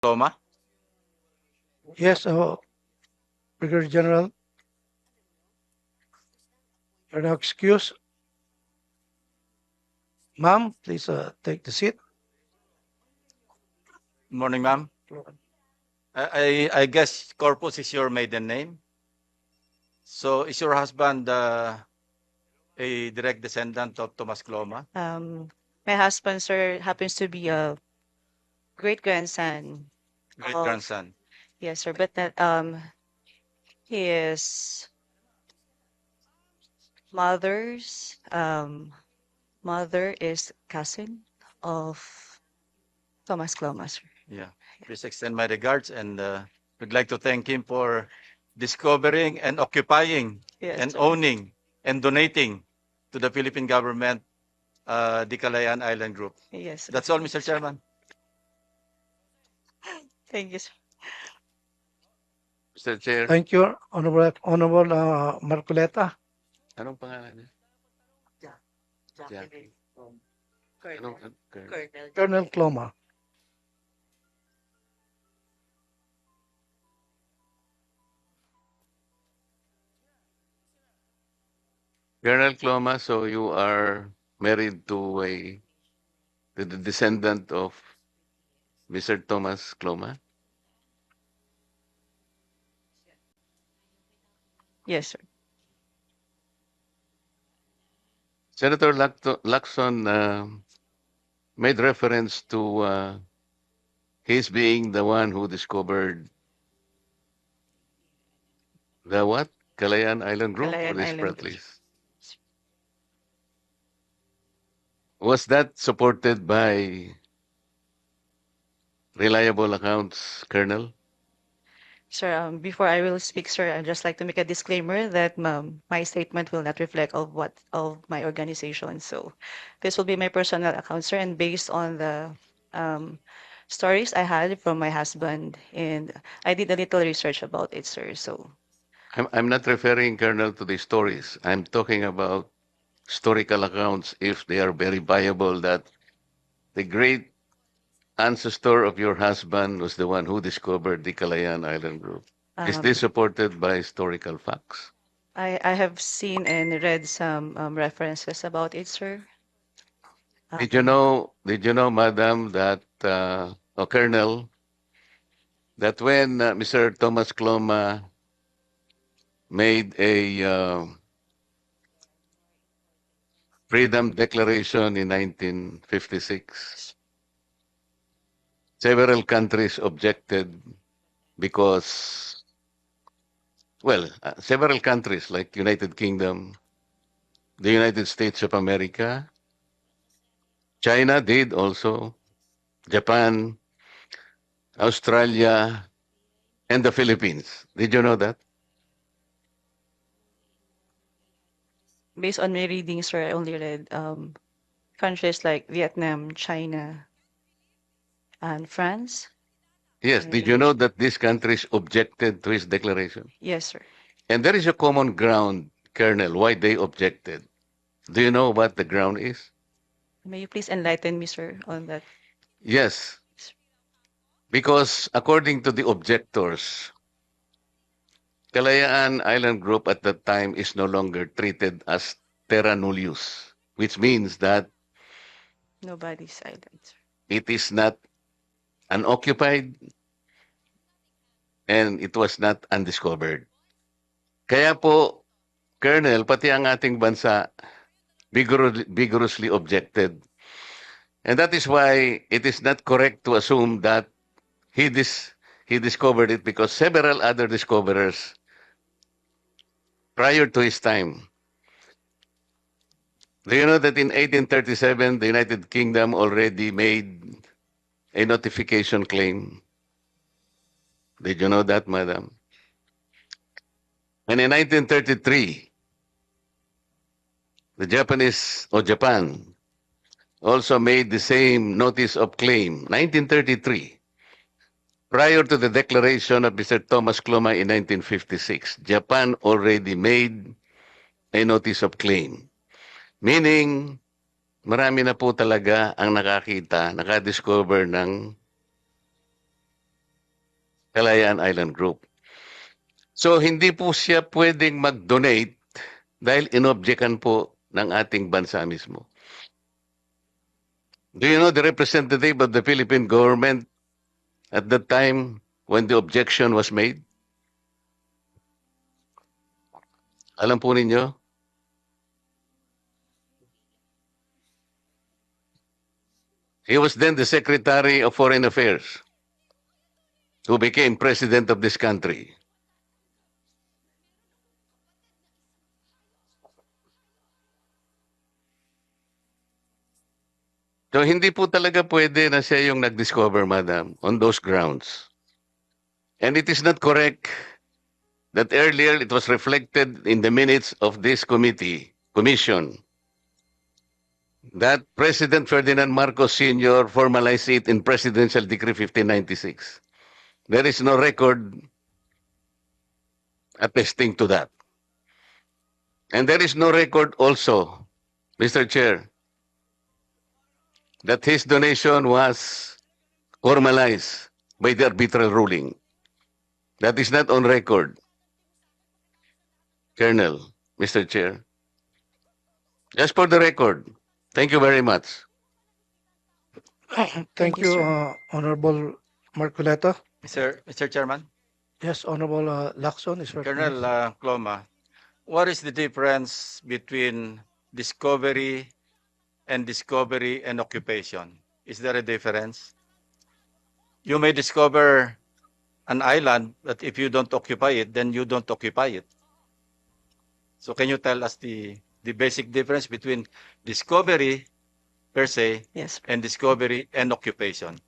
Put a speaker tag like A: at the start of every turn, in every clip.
A: Cloma?
B: Yes, Brigadier General, you're now excused. Ma'am, please take the seat.
A: Morning, ma'am. I guess Corpus is your maiden name. So is your husband a direct descendant of Tomas Cloma?
C: My husband, sir, happens to be a great grandson.
A: Great
C: of-
A: grandson.
C: Yes, sir, but that his mother's mother is cousin of Thomas Cloma, sir.
A: Yeah. Please extend my regards, and we'd like to thank him for discovering and occupying
C: Yes,
A: and
C: sir.
A: owning and donating to the Philippine government the Kalayaan Island Group.
C: Yes, sir.
A: That's all, Mr. Chairman.
C: Thank you, sir.
D: Mr. Chair,
B: Thank you, Honorable Marcoleta.
D: anong pangalan niya? Jackie. Anong,
B: Colonel Cloma.
D: Colonel Cloma, so you are married to the descendant of Mr. Thomas Cloma?
C: Yes, sir.
D: Senator Lacson made reference to his being the one who discovered the what? Kalayaan Island Group or
C: Kalayaan
D: this
C: Island
D: press
C: Group.
D: release? Was that supported by reliable accounts, Colonel?
C: Sir, before I will speak, sir, I'd just like to make a disclaimer that my statement will not reflect of my organization. So this will be my personal account, sir, and based on the stories I had from my husband, and I did a little research about it, sir. So
D: I'm not referring, Colonel, to the stories. I'm talking about historical accounts, if they are very viable, that the great ancestor of your husband was the one who discovered the Kalayaan Island Group. Is this supported by historical facts?
C: I have seen and read some references about it, sir.
D: Did you know, Madam, that, Colonel, that when Mr. Thomas Cloma made a Freedom Declaration in 1956, several countries objected because, well, several countries like United Kingdom, the United States of America, China did also, Japan, Australia, and the Philippines. Did you know that?
C: Based on my reading, sir, I only read countries like Vietnam, China, and France.
D: Yes. Did you know that these countries objected to his declaration?
C: Yes, sir.
D: And there is a common ground, Colonel, why they objected. Do you know what the ground is?
C: May you please enlighten me, sir, on that?
D: Yes. Because according to the objectors, Kalayaan Island Group at that time is no longer treated as terra nullius, which means that
C: Nobody's silent, sir.
D: it is not unoccupied and it was not undiscovered. Kaya po, Colonel, pati ang ating bansa vigorously objected. And that is why it is not correct to assume that he discovered it, because several other discoverers prior to his time. Do you know that in 1837, the United Kingdom already made a notification claim? Did you know that, madam? And in 1933, the Japanese, or Japan, also made the same notice of claim, 1933. Prior to the declaration of Mr. Thomas Cloma in 1956, Japan already made a notice of claim. Meaning, marami na po talaga ang nakakita, nakadiscover ng Kalayaan Island Group. So hindi po siya pwedeng mag-donate dahil inobjekan po ng ating bansa mismo. Do you know the representative of the Philippine government at the time when the objection was made? Alam po ninyo? He was then the Secretary of Foreign Affairs, who became President of this country. So hindi po talaga pwede na siya yung nag-discover, madam, on those grounds. And it is not correct that earlier it was reflected in the minutes of this commission, that President Ferdinand Marcos Sr. formalized it in Presidential Decree 1596. There is no record attesting to that. And there is no record also, Mr. Chair, that his donation was formalized by the arbitral ruling. That is not on record, Colonel, Mr. Chair. Just for the record, thank you very much.
B: Thank
C: you,
B: you,
C: sir.
B: Honorable Marcoleta.
A: Mr. Chairman,
B: Yes, Honorable Lacson is recognized.
A: Colonel Cloma, what is the difference between discovery and occupation? Is there a difference? You may discover an island, but if you don't occupy it, then you don't occupy it. So can you tell us the basic difference between discovery per se
C: Yes.
A: and discovery and occupation?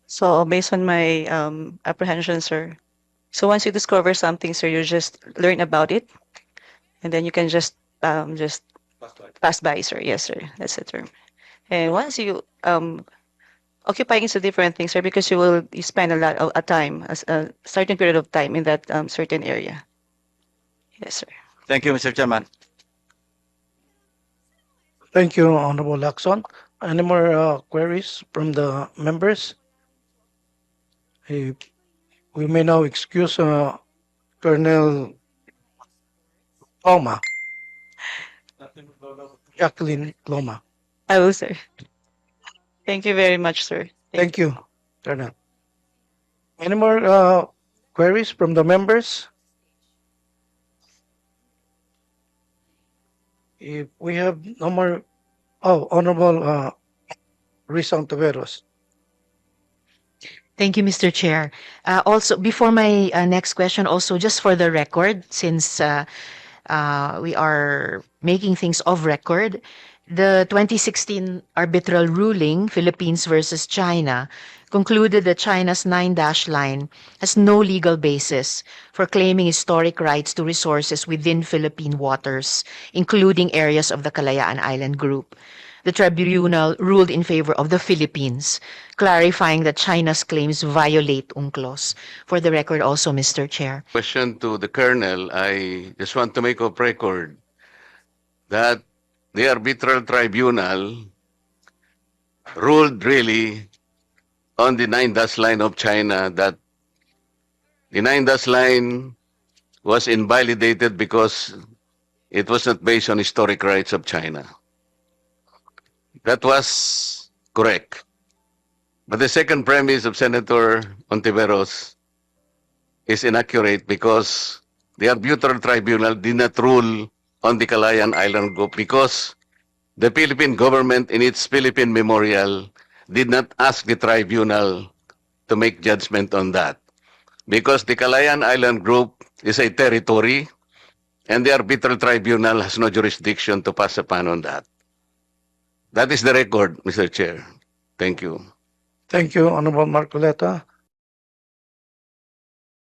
C: So based on my apprehension, sir. So once you discover something, sir, you just learn about it, and then you can just pass by, sir. Yes, sir. That's the term. And once you occupying is a different thing, sir, because you spend a lot of a time, a certain period of time in that certain area. Yes, sir.
A: Thank you, Mr. Chairman.
B: Thank you, Honorable Lacson. Any more queries from the members? We may now excuse Colonel Cloma, Jacqueline Cloma.
C: I will, sir. Thank you very much, sir.
B: Thank you, Colonel. Any more queries from the members? If we have no more, Honorable Risa Hontiveros.
E: Thank you, Mr. Chair. Also, before my next question, also just for the record, since we are making things of record, the 2016 arbitral ruling, Philippines versus China, concluded that China's 9-dash line has no legal basis for claiming historic rights to resources within Philippine waters, including areas of the Kalayaan Island Group. The tribunal ruled in favor of the Philippines, clarifying that China's claims violate UNCLOS. For the record also, Mr. Chair.
D: Question to the Colonel, I just want to make of record that the arbitral tribunal ruled really on the 9-dash line of China, that the 9-dash line was invalidated because it was not based on historic rights of China. That was correct. But the second premise of Senator Hontiveros is inaccurate because the arbitral tribunal did not rule on the Kalayaan Island Group because the Philippine government in its Philippine memorial did not ask the tribunal to make judgment on that. Because the Kalayaan Island Group is a territory and the arbitral tribunal has no jurisdiction to pass upon on that. That is the record, Mr. Chair. Thank you.
B: Thank you, Honorable Marcoleta.